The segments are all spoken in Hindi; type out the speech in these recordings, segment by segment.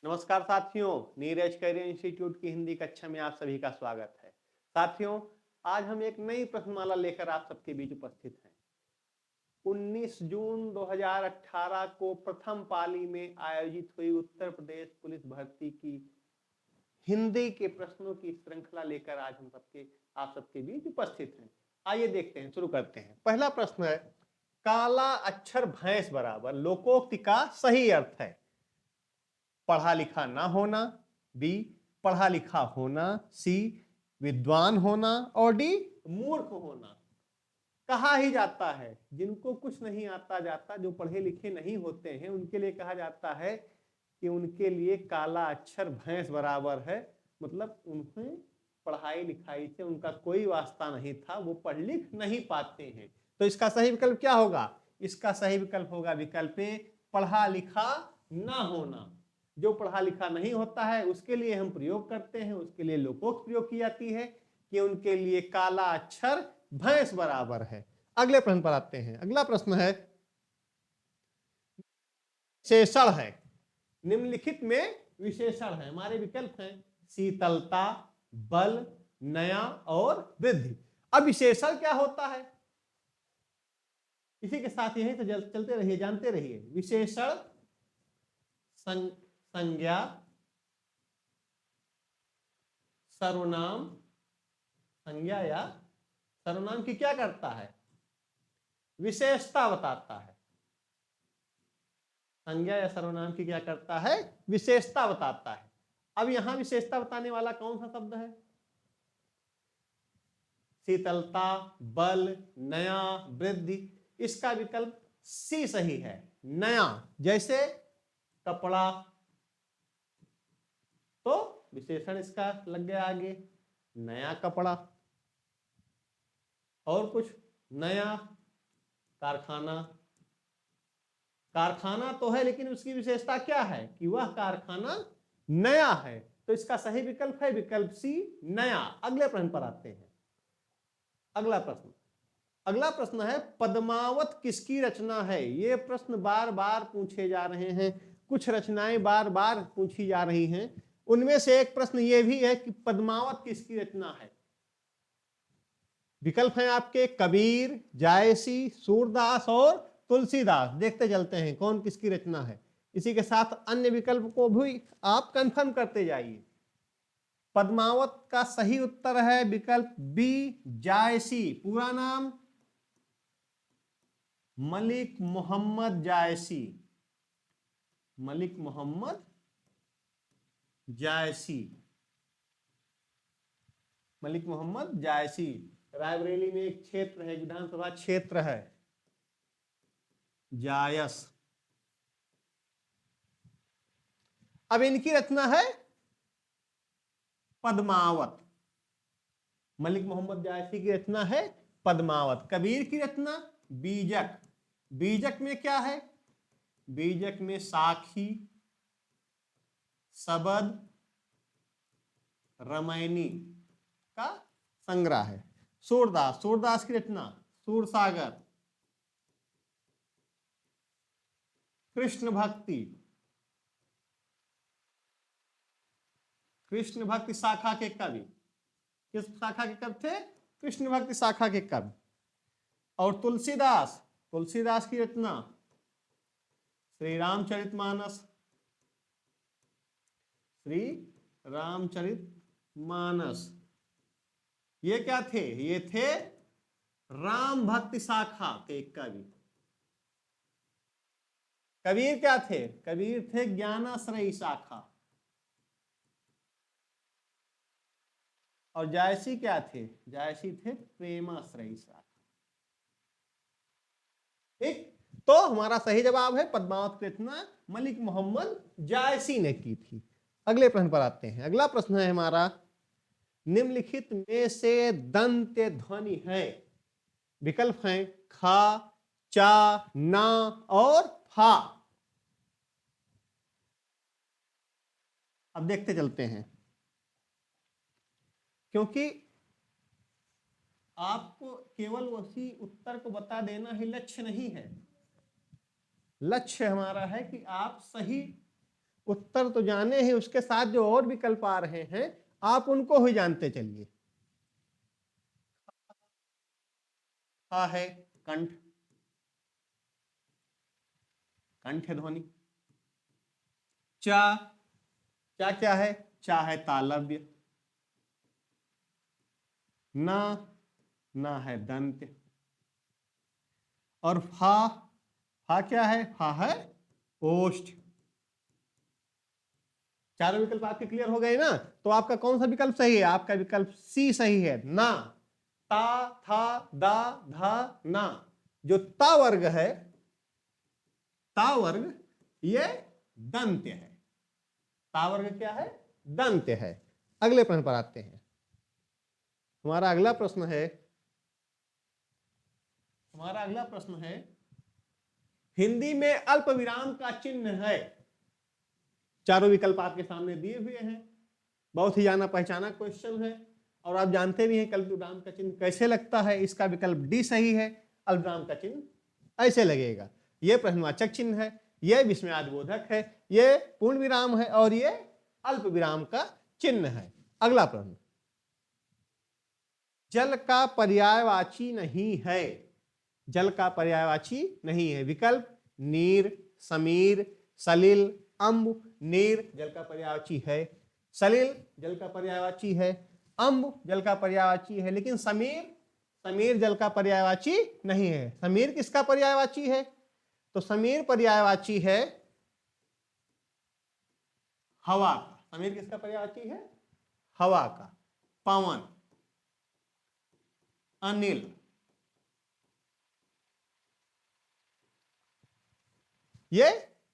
नमस्कार साथियों, नीरज करियर इंस्टीट्यूट की हिंदी कक्षा में आप सभी का स्वागत है। साथियों, आज हम एक नई प्रश्नमाला लेकर आप सबके बीच उपस्थित हैं। 19 जून 2018 को प्रथम पाली में आयोजित हुई उत्तर प्रदेश पुलिस भर्ती की हिंदी के प्रश्नों की श्रृंखला लेकर आज आप सबके बीच उपस्थित हैं। आइए देखते हैं, शुरू करते हैं। पहला प्रश्न है, काला अक्षर भैंस बराबर लोकोक्ति का सही अर्थ है। पढ़ा लिखा ना होना, बी पढ़ा लिखा होना, सी विद्वान होना और डी मूर्ख होना। कहा ही जाता है जिनको कुछ नहीं आता जाता, जो पढ़े लिखे नहीं होते हैं, उनके लिए कहा जाता है कि उनके लिए काला अक्षर भैंस बराबर है। मतलब उन्हें पढ़ाई लिखाई से उनका कोई वास्ता नहीं था, वो पढ़ लिख नहीं पाते हैं। तो इसका सही विकल्प क्या होगा? इसका सही विकल्प होगा विकल्प ए, पढ़ा लिखा ना होना। जो पढ़ा लिखा नहीं होता है उसके लिए हम प्रयोग करते हैं, उसके लिए लोकोक्त प्रयोग की जाती है कि उनके लिए काला अक्षर भैंस बराबर है। अगले प्रश्न पर आते हैं। अगला प्रश्न है, विशेषण है, निम्नलिखित में विशेषण है। हमारे विकल्प हैं शीतलता, बल, नया और वृद्धि। अब विशेषण क्या होता है, इसी के साथ यहीं से चलते रहिए, जानते रहिए। विशेषण संज्ञा, सर्वनाम, संज्ञा या सर्वनाम की क्या करता है? विशेषता बताता है। संज्ञा या सर्वनाम की क्या करता है? विशेषता बताता है। अब यहां विशेषता बताने वाला कौन सा शब्द है? शीतलता, बल, नया, वृद्धि। इसका विकल्प सी सही है, नया। जैसे कपड़ा, तो विशेषण इसका लग गया आगे, नया कपड़ा। और कुछ, नया कारखाना। कारखाना तो है लेकिन उसकी विशेषता क्या है कि वह कारखाना नया है। तो इसका सही विकल्प है विकल्प सी, नया। अगले प्रश्न पर आते हैं। अगला प्रश्न है, पद्मावत किसकी रचना है? ये प्रश्न बार बार पूछे जा रहे हैं, कुछ रचनाएं बार बार पूछी जा रही हैं। उनमें से एक प्रश्न ये भी है कि पद्मावत किसकी रचना है। विकल्प हैं आपके कबीर, जायसी, सूरदास और तुलसीदास। देखते चलते हैं कौन किसकी रचना है। इसी के साथ अन्य विकल्प को भी आप कंफर्म करते जाइए। पद्मावत का सही उत्तर है विकल्प बी, जायसी। पूरा नाम मलिक मोहम्मद जायसी। मलिक मोहम्मद जायसी। मलिक मोहम्मद जायसी। रायबरेली में एक क्षेत्र है, विधानसभा क्षेत्र है जायस। अब इनकी रचना है पद्मावत। मलिक मोहम्मद जायसी की रचना है पद्मावत। कबीर की रचना बीजक। बीजक में क्या है? बीजक में साखी, सबद, रमैनी का संग्रह है। सूरदास की रचना सूरसागर, कृष्ण भक्ति। कृष्ण भक्ति शाखा के कवि, किस शाखा के कवि थे? कृष्ण भक्ति शाखा के कवि। और तुलसीदास की रचना श्री रामचरितमानस। श्री रामचरितमानस। ये क्या थे? ये थे राम भक्ति शाखा के कवि। कबीर क्या थे? कबीर थे ज्ञानाश्रयी शाखा। और जायसी क्या थे? जायसी थे प्रेमाश्रयी शाखा। ठीक, तो हमारा सही जवाब है पद्मावत की रचना मलिक मोहम्मद जायसी ने की थी। अगले प्रश्न पर आते हैं। अगला प्रश्न है हमारा, निम्नलिखित में से दंत्य ध्वनि है। विकल्प हैं खा, चा, ना और फा। अब देखते चलते हैं, क्योंकि आपको केवल उसी उत्तर को बता देना ही लक्ष्य नहीं है। लक्ष्य हमारा है कि आप सही उत्तर तो जाने हैं, उसके साथ जो और विकल्प आ रहे हैं आप उनको ही जानते चलिए। हा है कंठ, कंठ ध्वनि। चा, चा क्या है? चा है तालव्य। ना, ना है दंत्य। और फा, फा क्या है? फा है ओष्ठ। चारों विकल्प आपके क्लियर हो गए ना? तो आपका कौन सा विकल्प सही है? आपका विकल्प सी सही है, ना। ता, था, दा, धा, ना। जो ता वर्ग है, ता वर्ग ये दंत्य है। ता वर्ग क्या है? दंत्य है। अगले प्रश्न पर आते हैं। हमारा अगला प्रश्न है, हमारा अगला प्रश्न है, हिंदी में अल्प विराम का चिन्ह है। चारों विकल्प आपके सामने दिए हुए हैं। बहुत ही जाना पहचाना क्वेश्चन है और आप जानते भी हैं अल्प विराम का चिन्ह कैसे लगता है। इसका विकल्प डी सही है। अल्प विराम का चिन्ह ऐसे लगेगा। यह प्रश्नवाचक चिन्ह है, यह विस्मयादिबोधक है, यह पूर्ण विराम है और यह अल्प विराम का चिन्ह है। अगला प्रश्न, जल का पर्यायवाची नहीं है। जल का पर्यायवाची नहीं है। विकल्प नीर, समीर, सलिल, अम्ब। नीर जल का पर्यायवाची है, सलिल जल का पर्यायवाची है, अम्ब जल का पर्यायवाची है, लेकिन समीर, समीर जल का पर्यायवाची नहीं है। समीर किसका पर्यायवाची है? तो समीर पर्यायवाची है हवा का। समीर किसका पर्यायवाची है? हवा का। पवन, अनिल, ये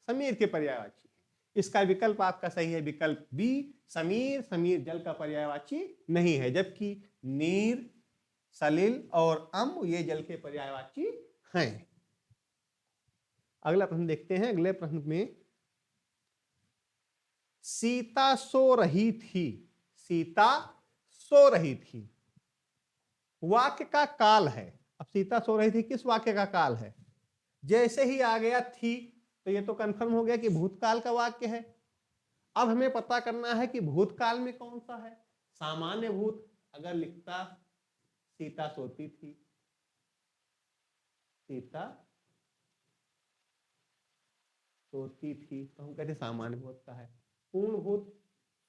समीर के पर्यायवाची है। इसका विकल्प आपका सही है, विकल्प बी समीर। समीर जल का पर्यायवाची नहीं है, जबकि नीर, सलिल और अम्ब ये जल के पर्यायवाची हैं। अगला प्रश्न देखते हैं। अगले प्रश्न में, सीता सो रही थी। सीता सो रही थी वाक्य का काल है। अब सीता सो रही थी किस वाक्य का काल है? जैसे ही आ गया थी तो ये तो कंफर्म हो गया कि भूतकाल का वाक्य है। अब हमें पता करना है कि भूतकाल में कौन सा है। सामान्य भूत अगर लिखता सीता सोती थी, सीता सोती थी, तो हम कहते सामान्य भूत का है। पूर्ण भूत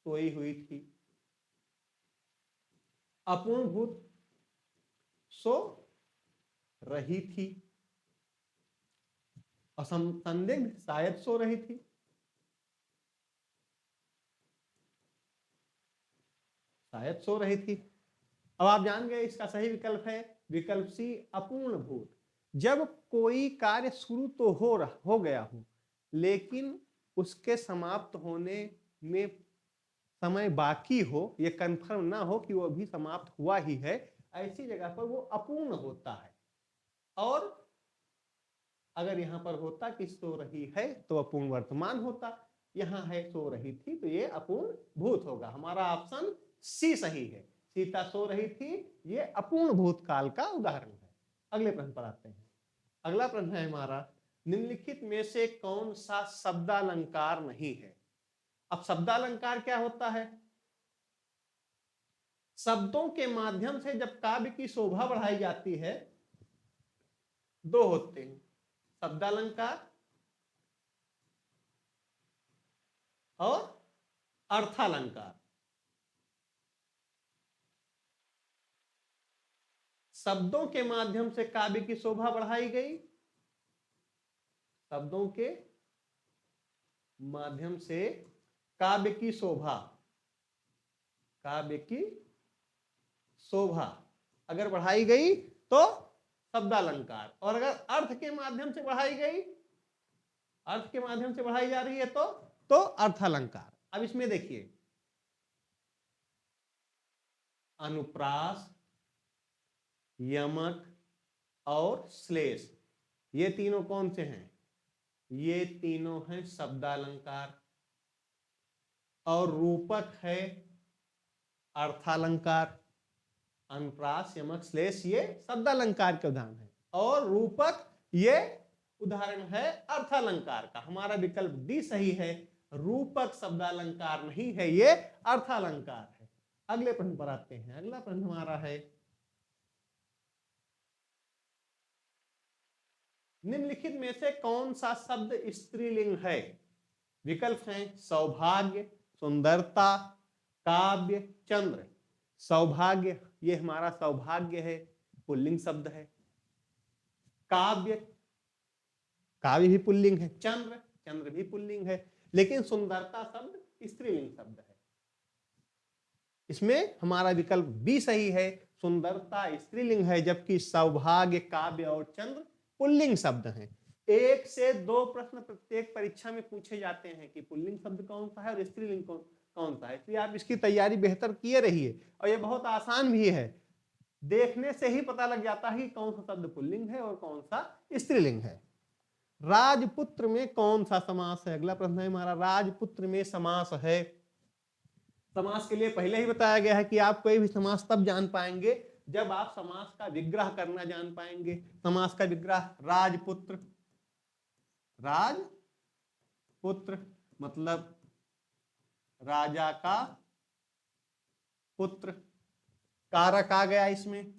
सोई हुई थी, अपूर्ण भूत सो रही थी, असंदिग्ध शायद सो रही थी, शायद सो रही थी। अब आप जान गए इसका सही विकल्प है विकल्प सी अपूर्ण भूत। जब कोई कार्य शुरू तो हो गया हो, लेकिन उसके समाप्त होने में समय बाकी हो, यह कंफर्म ना हो कि वो अभी समाप्त हुआ ही है, ऐसी जगह पर वो अपूर्ण होता है। और अगर यहां पर होता कि सो रही है तो अपूर्ण वर्तमान होता, यहां है सो रही थी, तो ये अपूर्ण भूत होगा। हमारा ऑप्शन सी सही है। सीता सो रही थी ये अपूर्ण भूतकाल का उदाहरण है। अगले प्रश्न पर आते हैं। अगला प्रश्न है हमारा, निम्नलिखित में से कौन सा शब्दालंकार नहीं है? अब शब्दालंकार क्या होता है? शब्दों के माध्यम से जब काव्य की शोभा बढ़ाई जाती है, दो होते हैं, शब्दालंकार और अर्थालंकार। शब्दों के माध्यम से काव्य की शोभा बढ़ाई गई, शब्दों के माध्यम से काव्य की शोभा, काव्य की शोभा अगर बढ़ाई गई तो शब्दालंकार, और अगर अर्थ के माध्यम से बढ़ाई गई, अर्थ के माध्यम से बढ़ाई जा रही है तो अर्थालंकार। अब इसमें देखिए, अनुप्रास, यमक और श्लेष, ये तीनों कौन से हैं? ये तीनों हैं शब्दालंकार, और रूपक है अर्थालंकार। अनुप्रास, यमक, श्लेष ये शब्दालंकार के उदाहरण है, और रूपक ये उदाहरण है अर्थालंकार का। हमारा विकल्प डी सही है। रूपक शब्दालंकार नहीं है, ये अर्थालंकार है। अगले प्रश्न पर आते हैं। अगला प्रश्न हमारा है, निम्नलिखित में से कौन सा शब्द स्त्रीलिंग है? विकल्प हैं सौभाग्य, सुंदरता, काव्य, चंद्र। सौभाग्य, ये हमारा सौभाग्य है, पुल्लिंग शब्द है। काव्य, काव्य भी पुल्लिंग है। चंद्र, चंद्र भी पुल्लिंग है। लेकिन सुंदरता शब्द स्त्रीलिंग शब्द है। इसमें हमारा विकल्प बी सही है, सुंदरता स्त्रीलिंग है, जबकि सौभाग्य, काव्य और चंद्र पुल्लिंग शब्द हैं। 1 से 2 प्रश्न प्रत्येक परीक्षा में पूछे जाते हैं कि पुल्लिंग शब्द कौन सा है और स्त्रीलिंग कौन सा है। इसलिए आप इसकी तैयारी बेहतर किए रहिए, और ये बहुत आसान भी है। देखने से ही पता लग जाता है कि कौन सा शब्द पुल्लिंग है और कौन सा स्त्रीलिंग है। राजपुत्र में कौन सा समास है? अगला प्रश्न है हमारा, राजपुत्र में समास है। समास के लिए पहले ही बताया गया है कि आप कोई भी समास तब जान पाएंगे जब आप समास का विग्रह करना जान पाएंगे। समास का विग्रह, राजपुत्र, राजपुत्र मतलब राजा का पुत्र। कारक आ गया इसमें,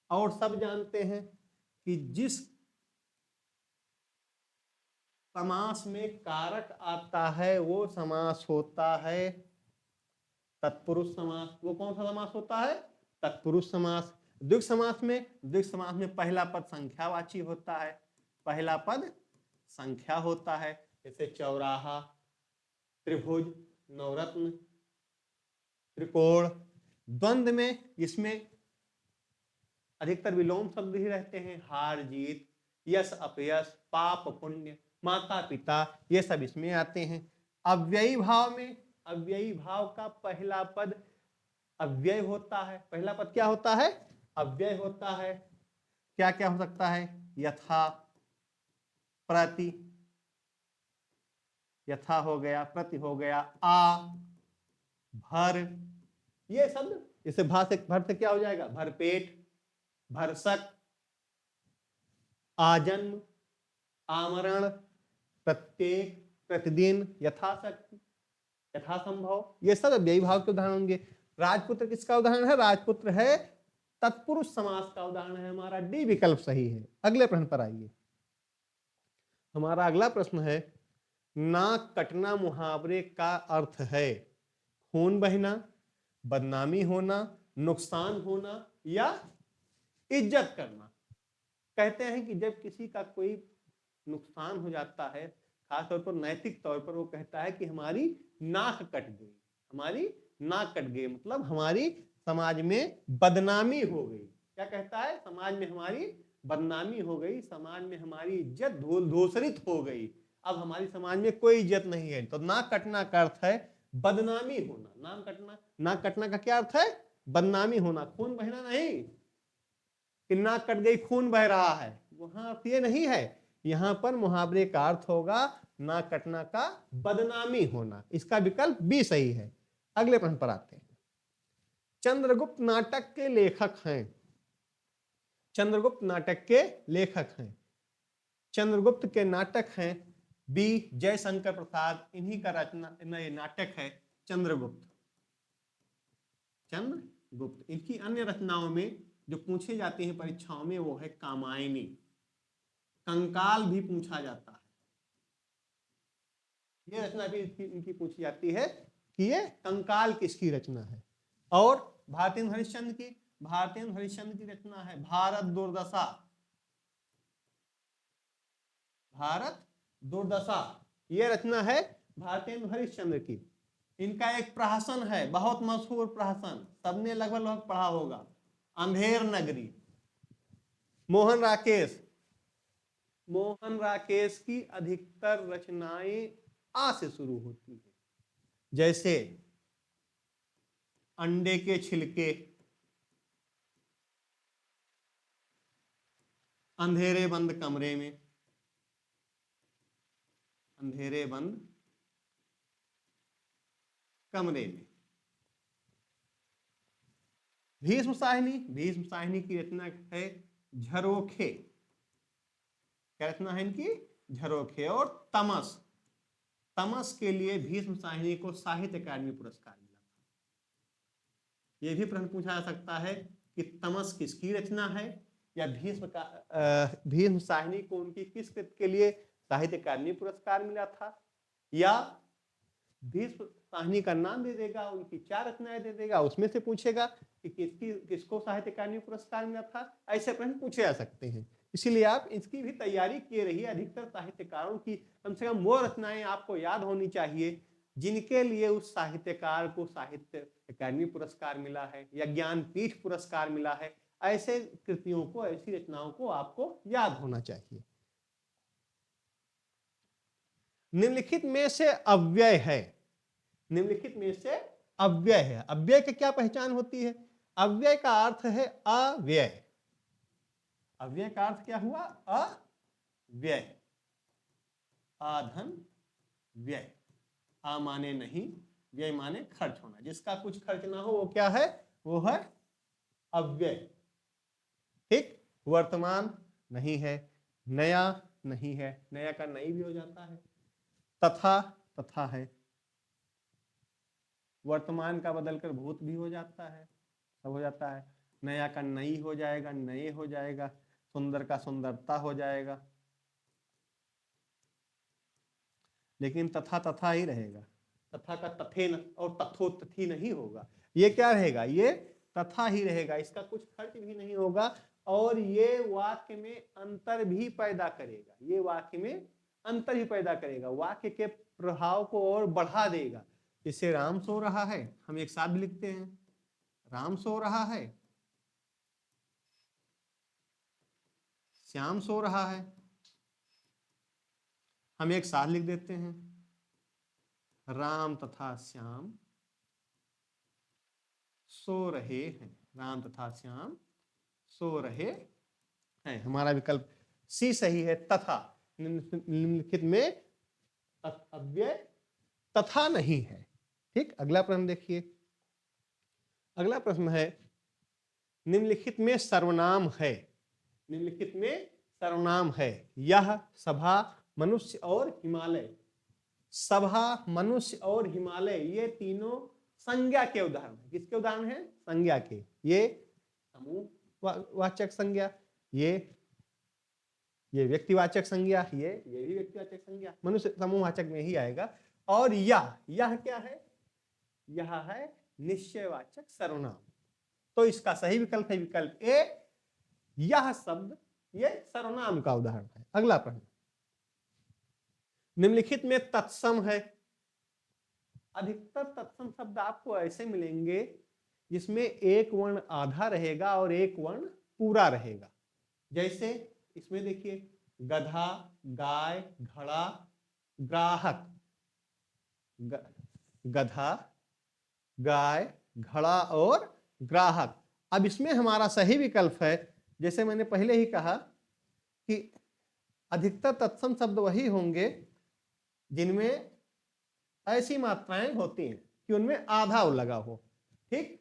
और सब जानते हैं कि जिस समास में कारक आता है वो समास होता है तत्पुरुष समास। वो कौन सा समास होता है? तत्पुरुष समास। द्विगु समास में पहला पद संख्यावाची होता है, पहला पद संख्या होता है, जैसे चौराहा, त्रिभुज, नवरत्न, त्रिकोण। द्वंद्व में इसमें अधिकतर विलोम शब्द ही रहते हैं, हार जीत, यश अपयश, पाप पुण्य, माता पिता, ये सब इसमें आते हैं। अव्ययी भाव में, अव्ययी भाव का पहला पद अव्यय होता है। पहला पद क्या होता है? अव्यय होता है। क्या क्या हो सकता है? यथा, प्रति, यथा हो गया, प्रति हो गया, आ, भर, ये शब्द। जैसे भर से क्या हो जाएगा? भरपेट, भरसक, आजन्म, आमरण, प्रत्येक, प्रतिदिन, यथाशक्ति, यथासंभव, ये सब अव्ययी भाव के उदाहरण होंगे। राजपुत्र किसका उदाहरण है? राजपुत्र है तत्पुरुष समास का उदाहरण है। हमारा डी विकल्प सही है। अगले प्रश्न पर आइए। हमारा अगला प्रश्न है, नाक कटना मुहावरे का अर्थ है खून बहना, बदनामी होना, नुकसान होना या इज्जत करना। कहते हैं कि जब किसी का कोई नुकसान हो जाता है, खासतौर पर नैतिक तौर पर, वो कहता है कि हमारी नाक कट गई, हमारी नाक कट गई, मतलब हमारी समाज में बदनामी हो गई। क्या कहता है? समाज में हमारी बदनामी हो गई, समाज में हमारी इज्जत धूसरित हो गई, अब हमारी समाज में कोई इज्जत नहीं है। तो नाक कटना का अर्थ है बदनामी होना। नाक कटना, नाक कटना का क्या अर्थ है? बदनामी होना, खून बहना नहीं कि नाक कट गई खून बह रहा है, वहां अर्थ ये नहीं है। यहां पर मुहावरे का अर्थ होगा नाक कटना का बदनामी होना। इसका विकल्प बी सही है। अगले प्रश्न पर आते हैं। चंद्रगुप्त नाटक के लेखक हैं। चंद्रगुप्त नाटक के लेखक हैं। चंद्रगुप्त के नाटक हैं बी जयशंकर प्रसाद, इन्हीं का रचना ये नाटक है चंद्रगुप्त। चंद्रगुप्त। इनकी अन्य रचनाओं में जो पूछी जाती है परीक्षाओं में वो है कामायनी, कंकाल भी पूछा जाता है। ये रचना भी इनकी पूछी जाती है कि ये कंकाल किसकी रचना है। और भारतेंदु हरिश्चंद्र की, भारतेंदु हरिश्चंद्र की रचना है भारत दुर्दशा। भारत दुर्दशा ये रचना है भारतेंदु हरिश्चंद्र की। इनका एक प्रहसन है, बहुत मशहूर प्रहसन, सबने लगभग पढ़ा होगा, अंधेर नगरी। मोहन राकेश, मोहन राकेश की अधिकतर रचनाएं आ से शुरू होती है, जैसे अंडे के छिलके, अंधेरे बंद कमरे में, अंधेरे बंद कमरे में। भीष्म साहिनी, भीष्म साहिनी की रचना है झरोखे। क्या रचना है इनकी? झरोखे। और तमस, तमस के लिए भीष्म साहनी को साहित्य अकादमी पुरस्कार मिला था। यह भी प्रश्न पूछा जा सकता है कि तमस किसकी रचना है, या भीष्म साहनी को उनकी किस कृति के लिए साहित्य अकादमी पुरस्कार मिला था, या भीष्म साहनी का नाम दे देगा, उनकी 4 रचनाएं दे देगा, उसमें से पूछेगा कि किसको साहित्य अकादमी पुरस्कार मिला था। ऐसे प्रश्न पूछे जा सकते हैं, इसीलिए आप इसकी भी तैयारी किए रहिए। अधिकतर साहित्यकारों की कम से कम वो रचनाएं आपको याद होनी चाहिए जिनके लिए उस साहित्यकार को साहित्य अकादमी पुरस्कार मिला है या ज्ञानपीठ पुरस्कार मिला है। ऐसे कृतियों को, ऐसी रचनाओं को आपको याद होना चाहिए। निम्नलिखित में से अव्यय है, निम्नलिखित में से अव्यय है। अव्यय की क्या पहचान होती है? अव्यय का अर्थ है अव्यय। अव्यय का अर्थ क्या हुआ? अव्यय। आधन व्यय। आ माने नहीं, व्यय माने खर्च होना। जिसका कुछ खर्च ना हो वो क्या है? वो है अव्यय। ठीक, वर्तमान नहीं है, नया नहीं है, नया का नई भी हो जाता है, तथा तथा है, वर्तमान का बदलकर भूत भी हो जाता है, सब हो जाता है। नया का नई हो जाएगा, नए हो जाएगा, सुंदर का सुंदरता हो जाएगा, लेकिन तथा तथा ही रहेगा। तथा का तथे न, और तथो तथी नहीं होगा। ये क्या रहेगा? ये तथा ही रहेगा। इसका कुछ खर्च भी नहीं होगा और ये वाक्य में अंतर भी पैदा करेगा। ये वाक्य में अंतर ही पैदा करेगा, वाक्य के प्रभाव को और बढ़ा देगा। जैसे राम सो रहा है, हम एक साथ भी लिखते हैं, राम सो रहा है, श्याम सो रहा है, हम एक साथ लिख देते हैं, राम तथा श्याम सो रहे हैं। राम तथा श्याम सो रहे हैं। हमारा विकल्प सी सही है। तथा, निम्नलिखित में अव्यय तथा नहीं है। ठीक, अगला प्रश्न देखिए। अगला प्रश्न है, निम्नलिखित में सर्वनाम है। निम्नलिखित में सर्वनाम है। यह, सभा, मनुष्य और हिमालय। सभा, मनुष्य और हिमालय, ये तीनों संज्ञा के उदाहरण है। किसके उदाहरण है? संज्ञा के। ये समूह वाचक संज्ञा, ये व्यक्तिवाचक संज्ञा, ये भी व्यक्तिवाचक संज्ञा, मनुष्य समूहवाचक में ही आएगा। और यह क्या है? यह है निश्चयवाचक सर्वनाम। तो इसका सही विकल्प है विकल्प ए। यह शब्द ये सर्वनाम का उदाहरण है। अगला प्रश्न, निम्नलिखित में तत्सम है। अधिकतर तत्सम शब्द आपको ऐसे मिलेंगे जिसमें एक वर्ण आधा रहेगा और एक वर्ण पूरा रहेगा। जैसे इसमें देखिए, गधा, गाय, घड़ा, ग्राहक। गधा, गाय, घड़ा और ग्राहक। अब इसमें हमारा सही विकल्प है, जैसे मैंने पहले ही कहा कि अधिकतर तत्सम शब्द वही होंगे जिनमें ऐसी मात्राएं होती हैं कि उनमें आधा लगा हो। ठीक,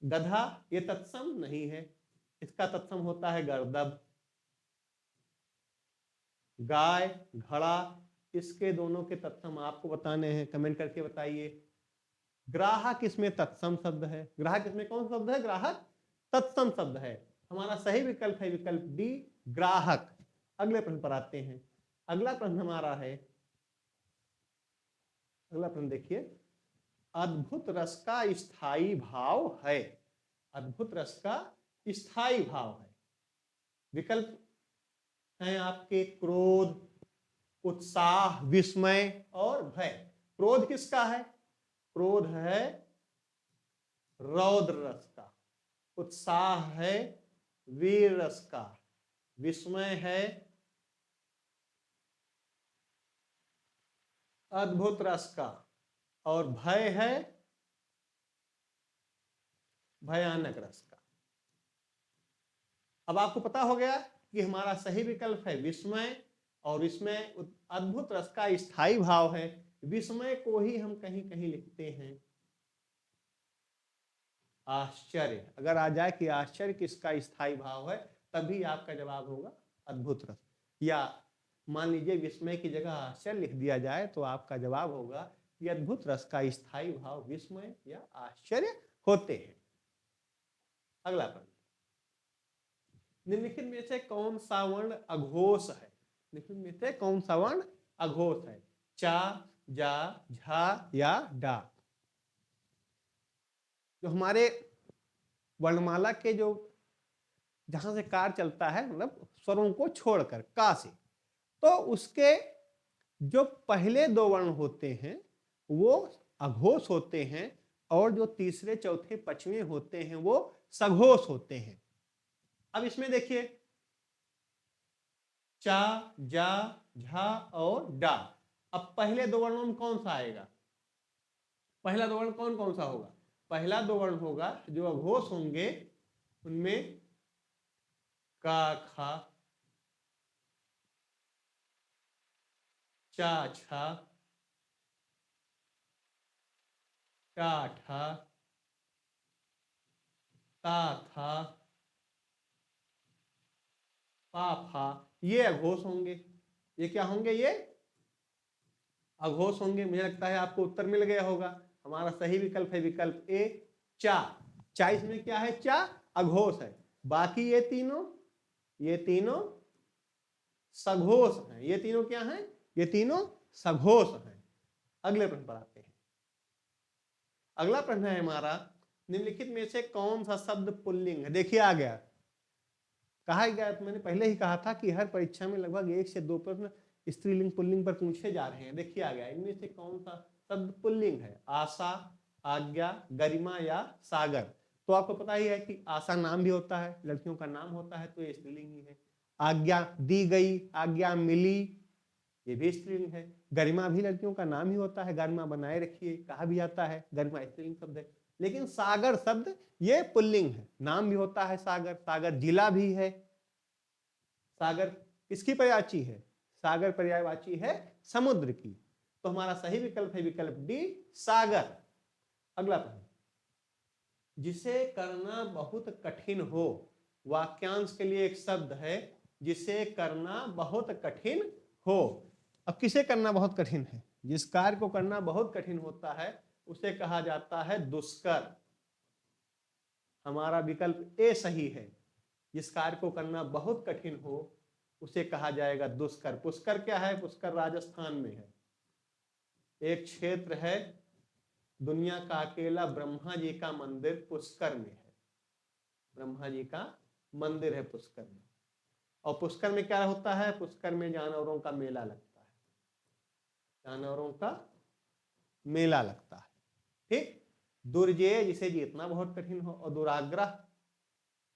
गधा ये तत्सम नहीं है, इसका तत्सम होता है गर्दभ। गाय, घड़ा, इसके दोनों के तत्सम आपको बताने हैं, कमेंट करके बताइए। ग्राहक इसमें तत्सम शब्द है। ग्राहक इसमें कौन सा शब्द है? ग्राहक तत्सम शब्द है। हमारा सही विकल्प है विकल्प डी, ग्राहक। अगले प्रश्न पर आते हैं। अगला प्रश्न हमारा है, अगला प्रश्न देखिए, अद्भुत रस का स्थायी भाव है। अद्भुत रस का स्थायी भाव है। विकल्प हैं आपके क्रोध, उत्साह, विस्मय और भय। क्रोध किसका है? क्रोध है रौद्र रस का, उत्साह है वीर रस का, विस्मय है अद्भुत रस का, और भय है भयानक रस का। अब आपको पता हो गया कि हमारा सही विकल्प है विस्मय, और इसमें अद्भुत रस का स्थायी भाव है। विस्मय को ही हम कहीं कहीं लिखते हैं आश्चर्य। अगर आ जाए कि आश्चर्य किसका स्थायी भाव है, तभी आपका जवाब होगा अद्भुत रस। या मान लीजिए विस्मय की जगह आश्चर्य लिख दिया जाए तो आपका जवाब होगा कि अद्भुत रस का स्थायी भाव विस्मय या आश्चर्य होते हैं। अगला प्रश्न, निम्नलिखित में से कौन सा वर्ण अघोष है? निम्नलिखित में से कौन सा वर्ण अघोष है? चा, जा, झा या डा? जो हमारे वर्णमाला के जो जहां से कार चलता है, मतलब स्वरों को छोड़कर का से, तो उसके जो पहले दो वर्ण होते हैं वो अघोष होते हैं और जो तीसरे चौथे पांचवें होते हैं वो सघोष होते हैं। अब इसमें देखिए चा, जा, झा और डा, अब पहले दो वर्णों में कौन सा आएगा? पहला दो वर्ण कौन कौन सा होगा? पहला दो वर्ण होगा जो अघोष होंगे उनमें का, खा, चा, छा, टा, ठा, ता, था, पा, फा, ये अघोष होंगे। ये क्या होंगे? ये अघोष होंगे। मुझे लगता है आपको उत्तर मिल गया होगा। हमारा सही विकल्प है विकल्प ए, चा। चा इसमें क्या है? चा अघोष है। बाकी ये तीनों सघोष हैं। ये तीनों क्या हैं? ये तीनों सघोष हैं। अगले प्रश्न पर आते हैं। अगला प्रश्न है हमारा, निम्नलिखित में से कौन सा शब्द पुल्लिंग है? देखिए आ गया, कहा गया, तो मैंने पहले ही कहा था कि हर परीक्षा में लगभग 1 से 2 प्रश्न स्त्रीलिंग पुल्लिंग पर पूछे जा रहे हैं। देखिए आ गया, इनमें से कौन सा शब्द पुल्लिंग है? आशा, आज्ञा, गरिमा या सागर? तो आपको पता ही है कि आशा नाम भी होता है, लड़कियों का नाम होता है, तो ये स्त्रीलिंग ही है। आज्ञा दी गई, आज्ञा मिली, ये भी स्त्रीलिंग है। गरिमा भी लड़कियों का नाम ही होता है, गरिमा बनाए रखिए कहा भी जाता है, गरिमा स्त्रीलिंग शब्द है। लेकिन सागर शब्द ये पुल्लिंग है, नाम भी होता है सागर, सागर जिला भी है। सागर किसकी पर्यायवाची है? सागर पर्यायवाची है समुद्र की। तो हमारा सही विकल्प है विकल्प डी, सागर। अगला प्रश्न, जिसे करना बहुत कठिन हो, वाक्यांश के लिए एक शब्द है जिसे करना बहुत कठिन हो। अब किसे करना बहुत कठिन है? जिस कार्य को करना बहुत कठिन होता है उसे कहा जाता है दुष्कर। हमारा विकल्प ए सही है। जिस कार्य को करना बहुत कठिन हो उसे कहा जाएगा दुष्कर। पुष्कर क्या है? पुष्कर राजस्थान में है, एक क्षेत्र है। दुनिया का अकेला ब्रह्मा जी का मंदिर पुष्कर में है। ब्रह्मा जी का मंदिर है पुष्कर में। और पुष्कर में क्या होता है? पुष्कर में जानवरों का मेला लगता है, जानवरों का मेला लगता है। ठीक। दुर्जेय जिसे जीतना बहुत कठिन हो, और दुराग्रह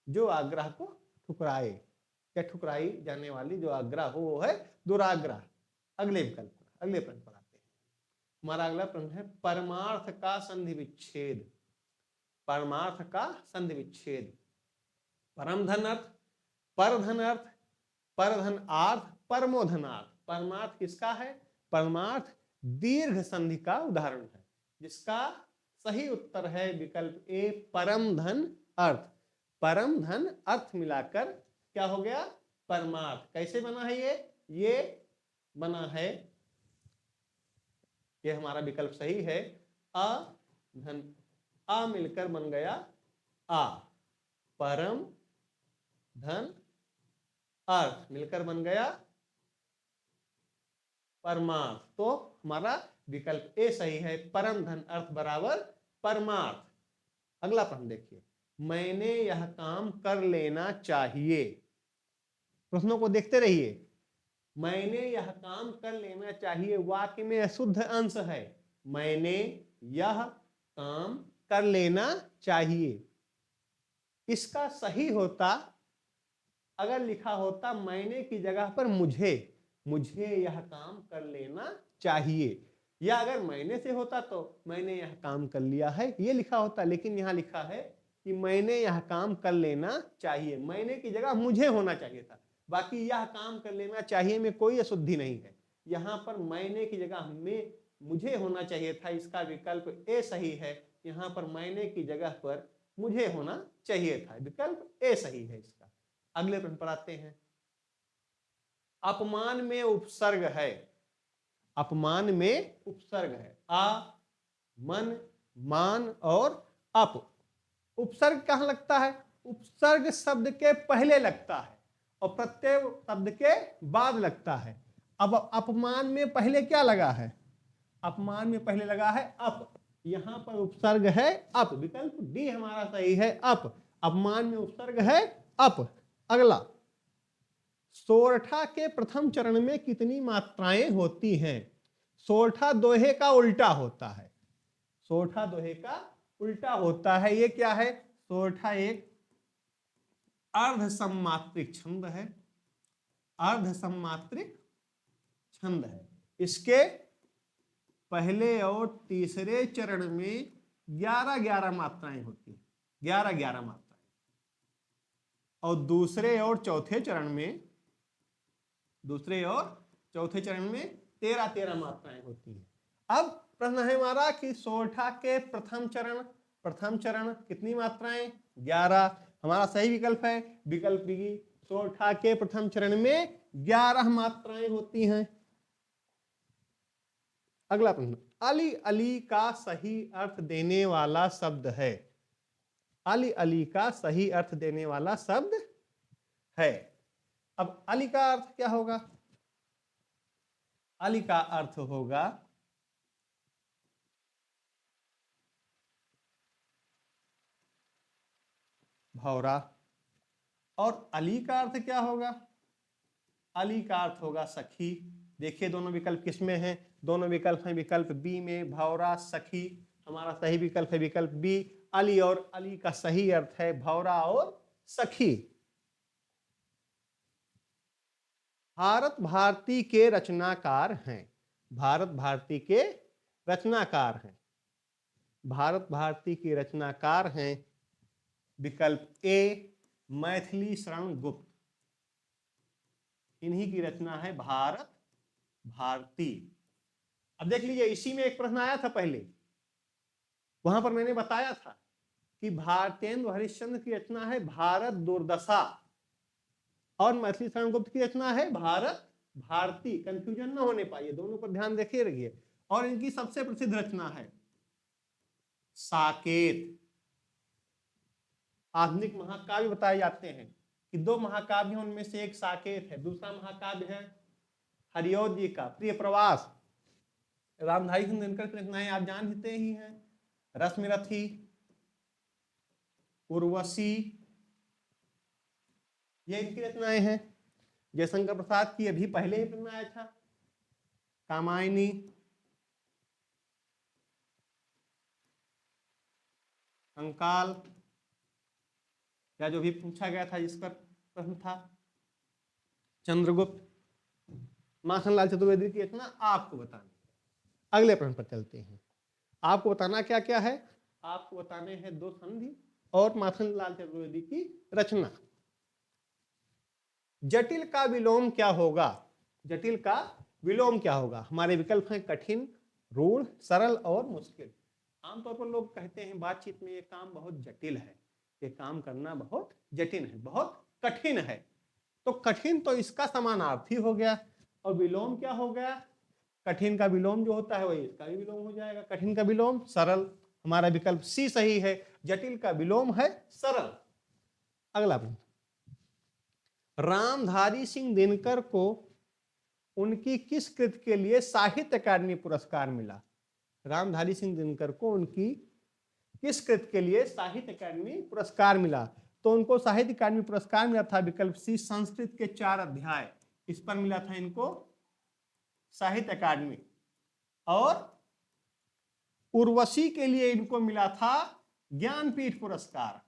जो आग्रह को ठुकराए, क्या ठुकराई जाने वाली जो आग्रह हो वो है दुराग्रह। अगले विकल्प पर, अगले प्रश्न पर आते हैं। हमारा अगला प्रश्न है परमार्थ का संधि विच्छेद। परमार्थ का संधि विच्छेद, परम धन अर्थ, परधन अर्थ, परधन आर्थ, परमोधनार्थ। परमार्थ किसका है? परमार्थ दीर्घ संधि का उदाहरण है, जिसका सही उत्तर है विकल्प ए, परम धन अर्थ। परम धन अर्थ मिलाकर क्या हो गया? परमार्थ। कैसे बना है ये बना है, ये हमारा विकल्प सही है। अ धन आ मिलकर बन गया आ, परम धन अर्थ मिलकर बन गया परमार्थ। तो हमारा विकल्प ए सही है, परम धन अर्थ बराबर परमार्थ। अगला प्रश्न देखिए, मैंने यह काम कर लेना चाहिए। प्रश्नों को देखते रहिए। मैंने यह काम कर लेना चाहिए वाक्य में अशुद्ध अंश है। मैंने यह काम कर लेना चाहिए, इसका सही होता अगर लिखा होता मैंने की जगह पर मुझे यह काम कर लेना चाहिए, या अगर मैंने से होता तो मैंने यह काम कर लिया है ये लिखा होता। लेकिन यहां लिखा है कि मैंने यह काम कर लेना चाहिए, मैंने की जगह मुझे होना चाहिए था। बाकी यह काम कर लेना चाहिए में कोई अशुद्धि नहीं है, यहां पर मैंने की जगह में मुझे होना चाहिए था। इसका विकल्प ए सही है, यहां पर मैंने की जगह पर मुझे होना चाहिए था, विकल्प ए सही है इसका। अगले प्रश्न पर आते हैं। अपमान में उपसर्ग है, अपमान में उपसर्ग है, आ, मन, मान और अप। उपसर्ग कहां लगता है? उपसर्ग शब्द के पहले लगता है और प्रत्यय शब्द के बाद लगता है। अब अपमान में पहले क्या लगा है? अपमान में पहले लगा है अप, यहां पर उपसर्ग है अप, विकल्प डी हमारा सही है, अप। अपमान में उपसर्ग है अप। अगला, सोरठा के प्रथम चरण में कितनी मात्राएं होती हैं? सोरठा दोहे का उल्टा होता है, सोरठा दोहे का उल्टा होता है। ये क्या है? सोरठा एक अर्ध सम्मात्रिक छंद है, अर्ध सम्मात्रिक छंद है। इसके पहले और तीसरे चरण में 11-11 मात्राएं होती हैं, 11-11 मात्राएं, और दूसरे और चौथे चरण में 13-13 मात्राएं होती हैं। अब प्रश्न है हमारा कि सोरठा के प्रथम चरण कितनी मात्राएं? 11। हमारा सही विकल्प है विकल्प बी, सोरठा के प्रथम चरण में 11 मात्राएं होती हैं। अगला प्रश्न, अली अली का सही अर्थ देने वाला शब्द है। अली अली का सही अर्थ देने वाला शब्द है। अब अली का अर्थ क्या होगा? अली का अर्थ होगा भौरा। और अली का अर्थ क्या होगा? अली का अर्थ होगा सखी। देखिए दोनों विकल्प किसमें हैं? दोनों विकल्प हैं विकल्प बी में, भौरा सखी। हमारा सही विकल्प है विकल्प बी, अली। और अली का सही अर्थ है भौरा और सखी। भारत भारती के रचनाकार हैं, भारत भारती के रचनाकार हैं, भारत भारती के रचनाकार हैं विकल्प ए, मैथिली शरण गुप्त। इन्हीं की रचना है भारत भारती। अब देख लीजिए, इसी में एक प्रश्न आया था पहले, वहां पर मैंने बताया था कि भारतेंदु हरिश्चंद्र की रचना है भारत दुर्दशा और मैथिली शरण गुप्त की रचना है भारत भारती। कंफ्यूजन ना होने पाइए, दोनों पर ध्यान देखिए रखिए। और इनकी सबसे प्रसिद्ध रचना है साकेत। आधुनिक महाकाव्य बताए जाते हैं कि 2 महाकाव्य, उनमें से एक साकेत है, दूसरा महाकाव्य है हरिऔध जी का प्रिय प्रवास। रामधारी सिंह दिनकर की रचनाएं आप जानते ही हैं, रश्मिरथी, उर्वशी, ये इनकी रचनाएं हैं। जयशंकर प्रसाद की अभी पहले ही प्रश्न आया था, कामायनी, कंकाल, या जो भी पूछा गया था जिस पर प्रश्न था, चंद्रगुप्त। माखनलाल चतुर्वेदी की रचना आपको बताना। अगले प्रश्न पर चलते हैं। आपको बताना क्या क्या है? आपको बताने हैं 2 संधि और माखनलाल चतुर्वेदी की रचना। जटिल का विलोम क्या होगा? जटिल का विलोम क्या होगा? हमारे विकल्प हैं कठिन, रूढ़, सरल और मुश्किल। आमतौर पर लोग कहते हैं बातचीत में, ये काम बहुत जटिल है, ये काम करना बहुत जटिल है, बहुत कठिन है। तो कठिन तो इसका समानार्थी हो गया, और विलोम क्या हो गया? कठिन का विलोम जो होता है वही इसका भी विलोम हो जाएगा। कठिन का विलोम सरल। हमारा विकल्प सी सही है, जटिल का विलोम है सरल। अगला प्रश्न, रामधारी सिंह दिनकर को उनकी किस कृति के लिए साहित्य अकादमी पुरस्कार मिला? रामधारी सिंह दिनकर को उनकी किस कृति के लिए साहित्य अकादमी पुरस्कार मिला? तो उनको साहित्य अकादमी पुरस्कार मिला था विकल्प सी, संस्कृत के 4 अध्याय, इस पर मिला था इनको साहित्य अकादमी। और उर्वशी के लिए इनको मिला था ज्ञानपीठ पुरस्कार।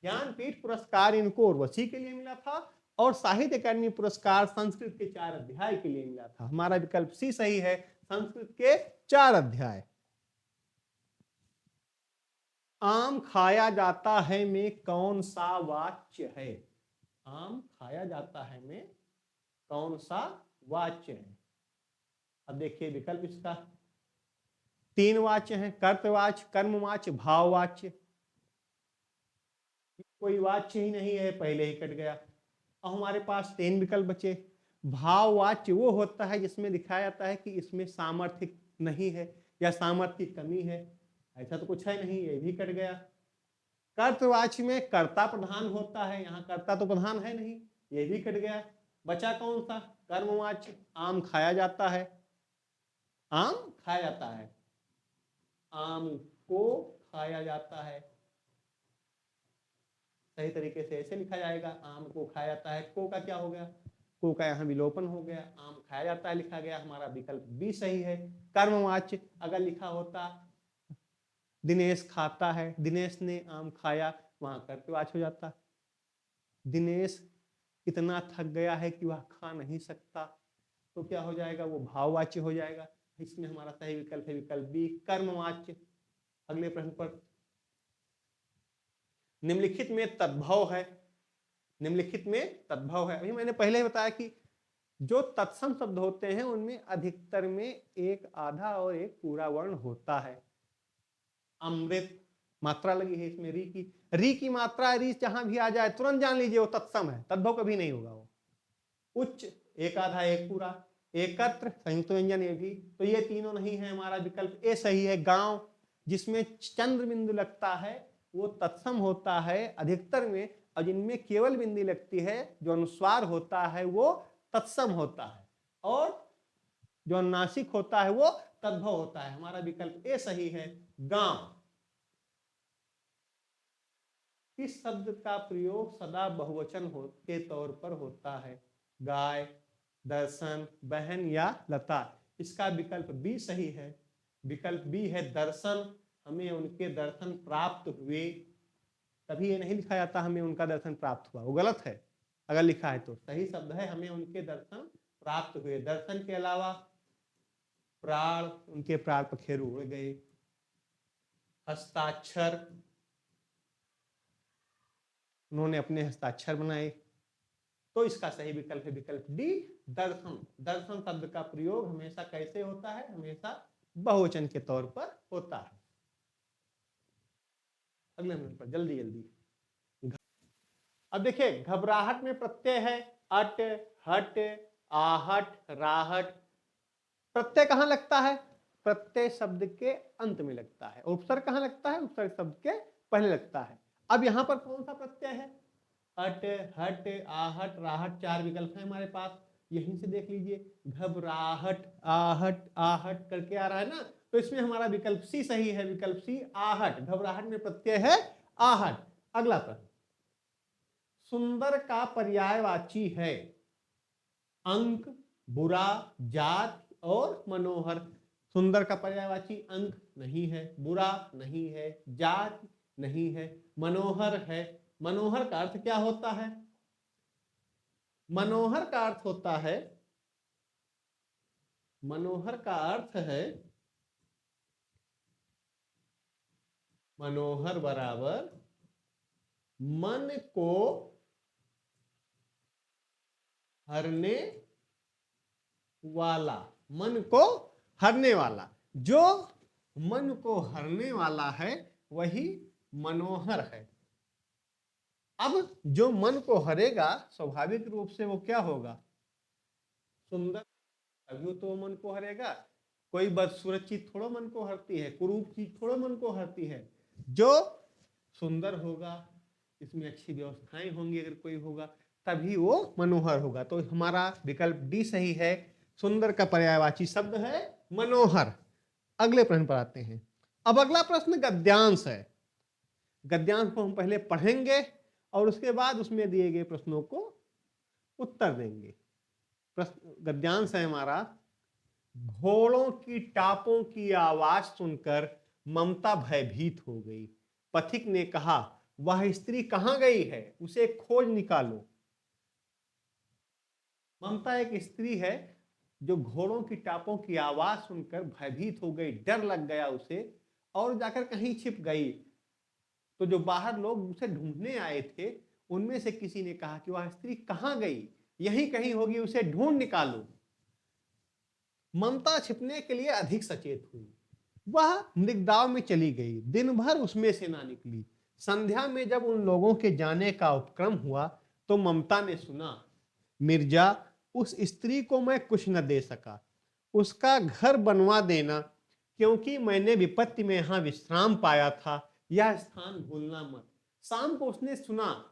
ज्ञानपीठ पुरस्कार इनको उर्वशी के लिए मिला था, और साहित्य अकादमी पुरस्कार संस्कृत के 4 अध्याय के लिए मिला था। हमारा विकल्प सी सही है, संस्कृत के 4 अध्याय। आम खाया जाता है में कौन सा वाच्य है? आम खाया जाता है में कौन सा वाच्य है? अब देखिए विकल्प इसका 3 वाच्य हैं, कर्तवाच्य, कर्मवाच्य, भाववाच्य। कोई वाच्य ही नहीं है, पहले ही कट गया। अब हमारे पास 3 विकल्प बचे। भाववाच्य वो होता है जिसमें दिखाया जाता है कि इसमें सामर्थ्य नहीं है या सामर्थ्य की कमी है, ऐसा तो कुछ है नहीं, ये भी कट गया। कर्तवाच्य में कर्ता प्रधान होता है, यहाँ कर्ता तो प्रधान है नहीं, ये भी कट गया। बचा कौन सा? कर्मवाच्य, आम खाया जाता है, आम खाया जाता है, आम को खाया जाता है, सही तरीके से ऐसे लिखा जाएगा, आम को खाया जाता है। को का क्या हो गया? को का यहाँ विलोपन हो गया, आम खाया जाता है लिखा गया, हमारा विकल्प बी सही है। कर्मवाच्य अगर लिखा होता दिनेश खाता है, दिनेश ने आम खाया, वहां कर्तवाच्य हो जाता। दिनेश इतना थक गया है कि वह खा नहीं सकता, तो क्या हो जाएगा? वो भाववाच्य हो जाएगा। इसमें हमारा सही विकल्प है विकल्प बी, कर्मवाच्य। अगले प्रश्न पर, निम्नलिखित में तद्भव है, निम्नलिखित में तद्भव है। अभी मैंने पहले ही बताया कि जो तत्सम शब्द होते हैं उनमें अधिकतर में एक आधा और एक पूरा वर्ण होता है। अमृत, मात्रा लगी है इसमें री की मात्रा री जहां भी आ जाए तुरंत जान लीजिए वो तत्सम है, तद्भव कभी नहीं होगा वो। उच्च, एक आधा एक पूरा। एकत्र, संयुक्त व्यंजन, ये भी। तो ये तीनों नहीं है, हमारा विकल्प ए सही है। गांव, जिसमें चंद्र बिंदु लगता है वो तत्सम होता है अधिकतर में, और जिनमें केवल बिंदु लगती है जो अनुस्वार होता है वो तत्सम होता है, और जो अनुनासिक होता है वो तद्भव होता है। हमारा विकल्प ए सही है, गांव। किस शब्द का प्रयोग सदा बहुवचन के तौर पर होता है? गाय, दर्शन, बहन या लता? इसका विकल्प बी सही है, विकल्प बी है दर्शन। हमें उनके दर्शन प्राप्त हुए, तभी ये नहीं लिखा जाता हमें उनका दर्शन प्राप्त हुआ, वो गलत है। अगर लिखा है तो सही शब्द है हमें उनके दर्शन प्राप्त हुए। दर्शन के अलावा प्राण, उनके प्राण पखेरु उड़ गए। हस्ताक्षर, उन्होंने अपने हस्ताक्षर बनाए। तो इसका सही विकल्प है विकल्प डी, दर्शन। दर्शन शब्द का प्रयोग हमेशा कैसे होता है? हमेशा बहुवचन के तौर पर होता है। अगले नंबर पर जल्दी जल्दी। अब देखिए, घबराहट में प्रत्यय है अट, हट, आहट, राहट। प्रत्यय कहां लगता है? प्रत्यय शब्द के अंत में लगता है। उपसर्ग कहां लगता है? उपसर्ग शब्द के पहले लगता है। अब यहां पर कौन सा प्रत्यय है? अट, हट, आहट, राहट, चार विकल्प है हमारे पास, यहीं से देख लीजिए। घबराहट, आहट, आहट करके आ रहा है ना, तो इसमें हमारा विकल्प सी सही है, विकल्प सी, आहट। घबराहट में प्रत्यय है आहट। अगला प्रश्न, सुंदर का पर्यायवाची है अंक, बुरा, जात और मनोहर। सुंदर का पर्यायवाची अंक नहीं है, बुरा नहीं है, जात नहीं है, मनोहर है। मनोहर का अर्थ क्या होता है? मनोहर का अर्थ होता है, मनोहर का अर्थ है, मनोहर बराबर मन को हरने वाला। मन को हरने वाला, जो मन को हरने वाला है वही मनोहर है। अब जो मन को हरेगा स्वाभाविक रूप से वो क्या होगा? सुंदर, अभी तो मन को हरेगा। कोई बदसूरत चीज थोड़ा मन को हरती है, कुरूप चीज थोड़ा मन को हरती है। जो सुंदर होगा, इसमें अच्छी व्यवस्थाएं होंगी, अगर कोई होगा तभी वो मनोहर होगा। तो हमारा विकल्प डी सही है, सुंदर का पर्यायवाची शब्द है मनोहर। अगले प्रश्न पर आते हैं। अब अगला प्रश्न गद्यांश है। गद्यांश को हम पहले पढ़ेंगे और उसके बाद उसमें दिए गए प्रश्नों को उत्तर देंगे। प्रश्न गद्यांश है हमारा, घोड़ों की टापों की आवाज सुनकर ममता भयभीत हो गई। पथिक ने कहा, वह स्त्री कहां गई है, उसे खोज निकालो। ममता एक स्त्री है जो घोड़ों की टापों की आवाज सुनकर भयभीत हो गई, डर लग गया उसे, और जाकर कहीं छिप गई। तो जो बाहर लोग उसे ढूंढने आए थे उनमें से किसी ने कहा कि वह स्त्री कहां गई, यहीं कहीं होगी, उसे ढूंढ निकालो। ममता छिपने के लिए अधिक सचेत हुई, वह मृगदाव में चली गई, दिन भर उसमें से ना निकली। संध्या में जब उन लोगों के जाने का उपक्रम हुआ तो ममता ने सुना, मिर्जा, उस स्त्री को मैं कुछ न दे सका, उसका घर बनवा देना, क्योंकि मैंने विपत्ति में यहां विश्राम पाया था, यह स्थान भूलना मत। शाम को उसने सुना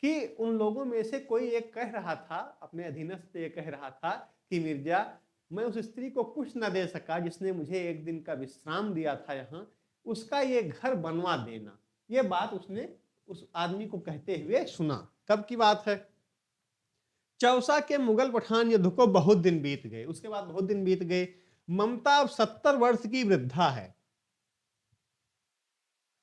कि उन लोगों में से कोई एक कह रहा था, अपने अधीनस्थ से कह रहा था कि मिर्जा, मैं उस स्त्री को कुछ न दे सका जिसने मुझे एक दिन का विश्राम दिया था यहाँ, उसका ये घर बनवा देना। ये बात उसने उस आदमी को कहते हुए सुना। कब की बात है? चौसा के मुगल पठान युद्ध को बहुत दिन बीत गए। उसके बाद बहुत दिन बीत गए। ममता अब 70 वर्ष की वृद्धा है।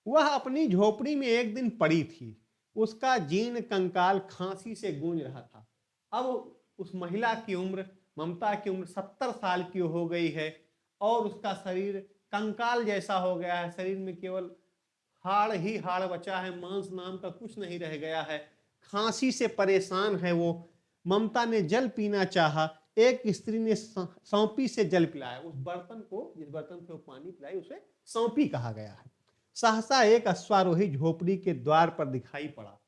वह अपनी झोपड़ी में एक दिन पड़ी थी। उसका जीर्ण कंकाल खांसी से गूंज रहा था। अब उस महिला की उम्र, ममता की उम्र 70 साल की हो गई है और उसका शरीर कंकाल जैसा हो गया है। शरीर में केवल हाड़ ही हाड़ बचा है, मांस नाम का कुछ नहीं रह गया है। खांसी से परेशान है वो। ममता ने जल पीना चाहा। एक स्त्री ने सौंपी से जल पिलाया। उस बर्तन को, जिस बर्तन से वो पानी पिलाई, उसे सौंपी कहा गया है। सहसा एक अश्वारोही झोपड़ी के द्वार पर दिखाई पड़ा।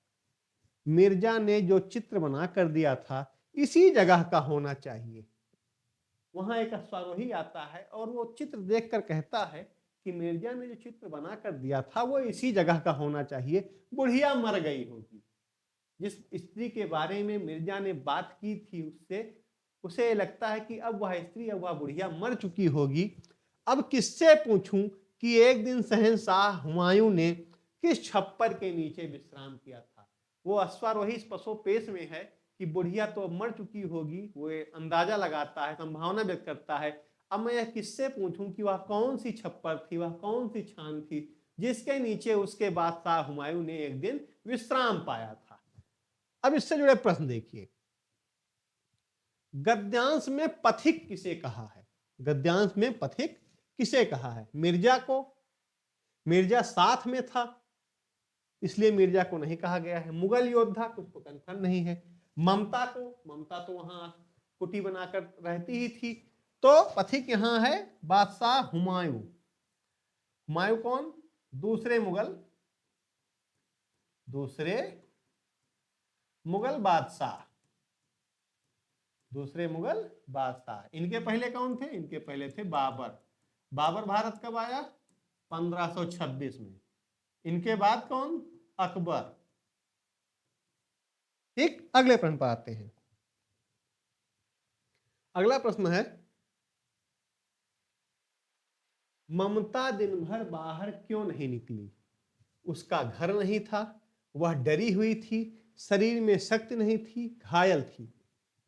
मिर्जा ने जो चित्र बना कर दिया था इसी जगह का होना चाहिए। वहां एक अश्वारोही आता है और वो चित्र देखकर कहता है कि मिर्जा ने जो चित्र बना कर दिया था वो इसी जगह का होना चाहिए। बुढ़िया मर गई होगी। जिस स्त्री के बारे में मिर्जा ने बात की थी उससे, उसे लगता है कि अब वह स्त्री, अब वह बुढ़िया मर चुकी होगी। अब किससे पूछूं कि एक दिन शहंशाह हुमायूं ने किस छप्पर के नीचे विश्राम किया था। वो अश्वारोही इस पसोपेश में है कि बुढ़िया तो अब मर चुकी होगी। वो अंदाजा लगाता है, संभावना व्यक्त करता है। अब मैं यह किससे पूछूं कि वह कौन सी छप्पर थी, वह कौन सी छान थी जिसके नीचे उसके बादशाह हुमायूं ने एक दिन विश्राम पाया था। अब इससे जुड़े प्रश्न देखिए। गद्यांश में पथिक किसे कहा है? गद्यांश में पथिक किसे कहा है? मिर्जा को। मिर्जा साथ में था इसलिए मिर्जा को नहीं कहा गया है। मुगल योद्धा, कुछ को कंफर्म नहीं है। ममता को, ममता तो वहां कुटी बनाकर रहती ही थी। तो पथिक यहां है बादशाह हुमायूं। हुमायूं कौन? दूसरे मुगल बादशाह। दूसरे मुगल बादशाह। इनके पहले कौन थे? इनके पहले थे बाबर। बाबर भारत कब आया? 1526 में। इनके बाद कौन? अकबर। ठीक, अगले प्रश्न पर आते हैं। अगला प्रश्न है, ममता दिन भर बाहर क्यों नहीं निकली? उसका घर नहीं था, वह डरी हुई थी, शरीर में शक्ति नहीं थी, घायल थी।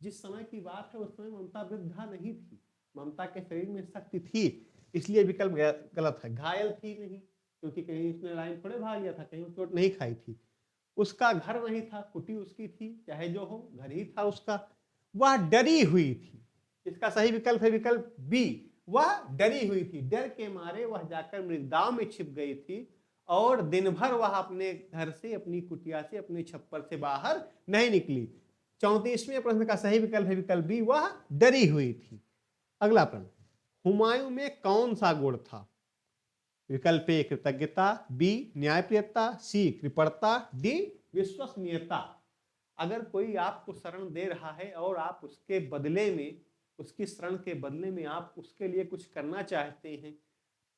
जिस समय की बात है उस समय ममता वृद्धा नहीं थी। ममता के शरीर में शक्ति थी, इसलिए विकल्प गलत है। घायल थी नहीं, क्योंकि कहीं उसने लाइन थोड़े भाग लिया था, कहीं चोट नहीं खाई थी। उसका घर नहीं था, कुटी उसकी थी, चाहे जो हो घर ही था उसका। वह डरी हुई थी। इसका सही विकल्प है विकल्प बी। वह डरी हुई थी, डर के मारे वह जाकर मृगदाव में छिप गई थी और दिन भर वह अपने घर से, अपनी कुटिया से, अपने छप्पर से बाहर नहीं निकली। 34वें प्रश्न का सही विकल्प है विकल्प बी, वह डरी हुई थी। अगला प्रश्न, हुमायूं में कौन सा गुण था? विकल्प ए कृतज्ञता, बी न्यायप्रियता, सी कृपणता, डी विश्वसनीयता। अगर कोई आपको शरण दे रहा है और आप उसके बदले में, उसकी शरण के बदले में आप उसके लिए कुछ करना चाहते हैं,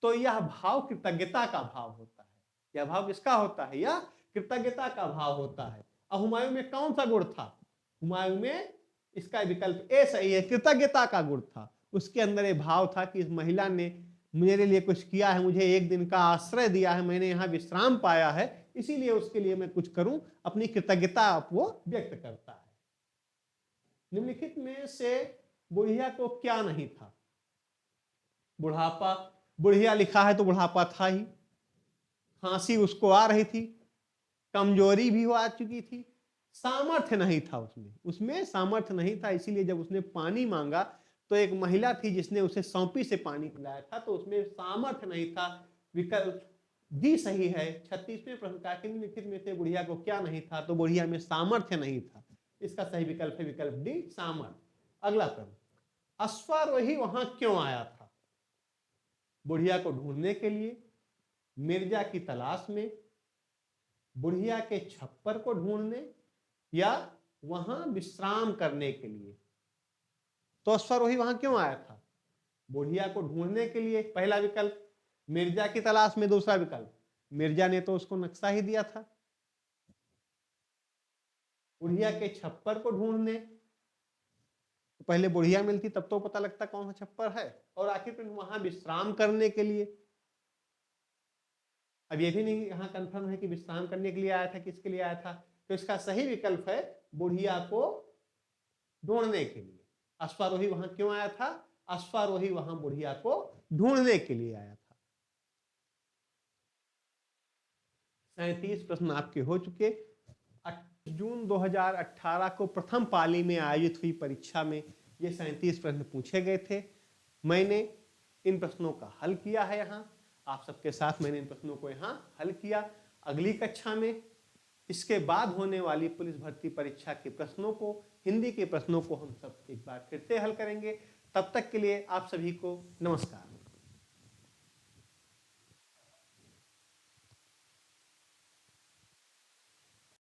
तो यह भाव कृतज्ञता का भाव होता है। यह भाव किसका होता है? यह कृतज्ञता का भाव होता है। अब हुमायूं में कौन सा गुण था? हुमायूं में, इसका विकल्प ए सही है, कृतज्ञता का गुण था। उसके अंदर ये भाव था कि इस महिला ने मेरे लिए कुछ किया है, मुझे एक दिन का आश्रय दिया है, मैंने यहाँ विश्राम पाया है, इसीलिए उसके लिए मैं कुछ करूं, अपनी कृतज्ञता वो व्यक्त करता है। निम्नलिखित में से बुढ़िया को क्या नहीं था? बुढ़ापा। बुढ़िया लिखा है तो बुढ़ापा था ही। खांसी उसको आ रही थी, कमजोरी भी वो आ चुकी थी, सामर्थ्य नहीं था उसमें। उसमें सामर्थ्य नहीं था, इसीलिए जब उसने पानी मांगा तो एक महिला थी जिसने उसे सौंपी से पानी पिलाया था, तो उसमें सामर्थ्य नहीं था। विकल्प डी सही है। 36वें प्रश्न का निम्नलिखित में से बुढ़िया को क्या नहीं था? तो बुढ़िया में सामर्थ्य नहीं था। इसका सही विकल्प है विकल्प डी, सामर्थ्य। अगला प्रश्न, अश्वारोही वहां क्यों आया था? बुढ़िया को ढूंढने के लिए, मिर्जा की तलाश में, बुढ़िया के छप्पर को ढूंढने या वहां विश्राम करने के लिए। तो अश्वारोही वहां क्यों आया था? बुढ़िया को ढूंढने के लिए पहला विकल्प, मिर्जा की तलाश में दूसरा विकल्प, मिर्जा ने तो उसको नक्शा ही दिया था। बुढ़िया के छप्पर को ढूंढने, तो पहले बुढ़िया मिलती तब तो पता लगता कौन सा छप्पर है, और आखिर में वहां विश्राम करने के लिए। अब ये भी नहीं यहाँ कंफर्म है कि विश्राम करने के लिए आया था, किसके लिए आया था। तो इसका सही विकल्प है बुढ़िया को ढूंढने के लिए। अश्वारोही वहां क्यों आया था? अश्वारोही वहां बुढ़िया को ढूंढने के लिए आया था। 37 प्रश्न आपके हो चुके। 28 जून 2018 को प्रथम पाली में आयोजित हुई परीक्षा में ये 37 प्रश्न पूछे गए थे। मैंने इन प्रश्नों का हल किया है। यहाँ आप सबके साथ मैंने इन प्रश्नों को यहाँ हल किया। अगली कक्षा में इसके बाद होने वाली पुलिस भर्ती परीक्षा के प्रश्नों को, हिंदी के प्रश्नों को हम सब एक बार फिर से हल करेंगे। तब तक के लिए आप सभी को नमस्कार।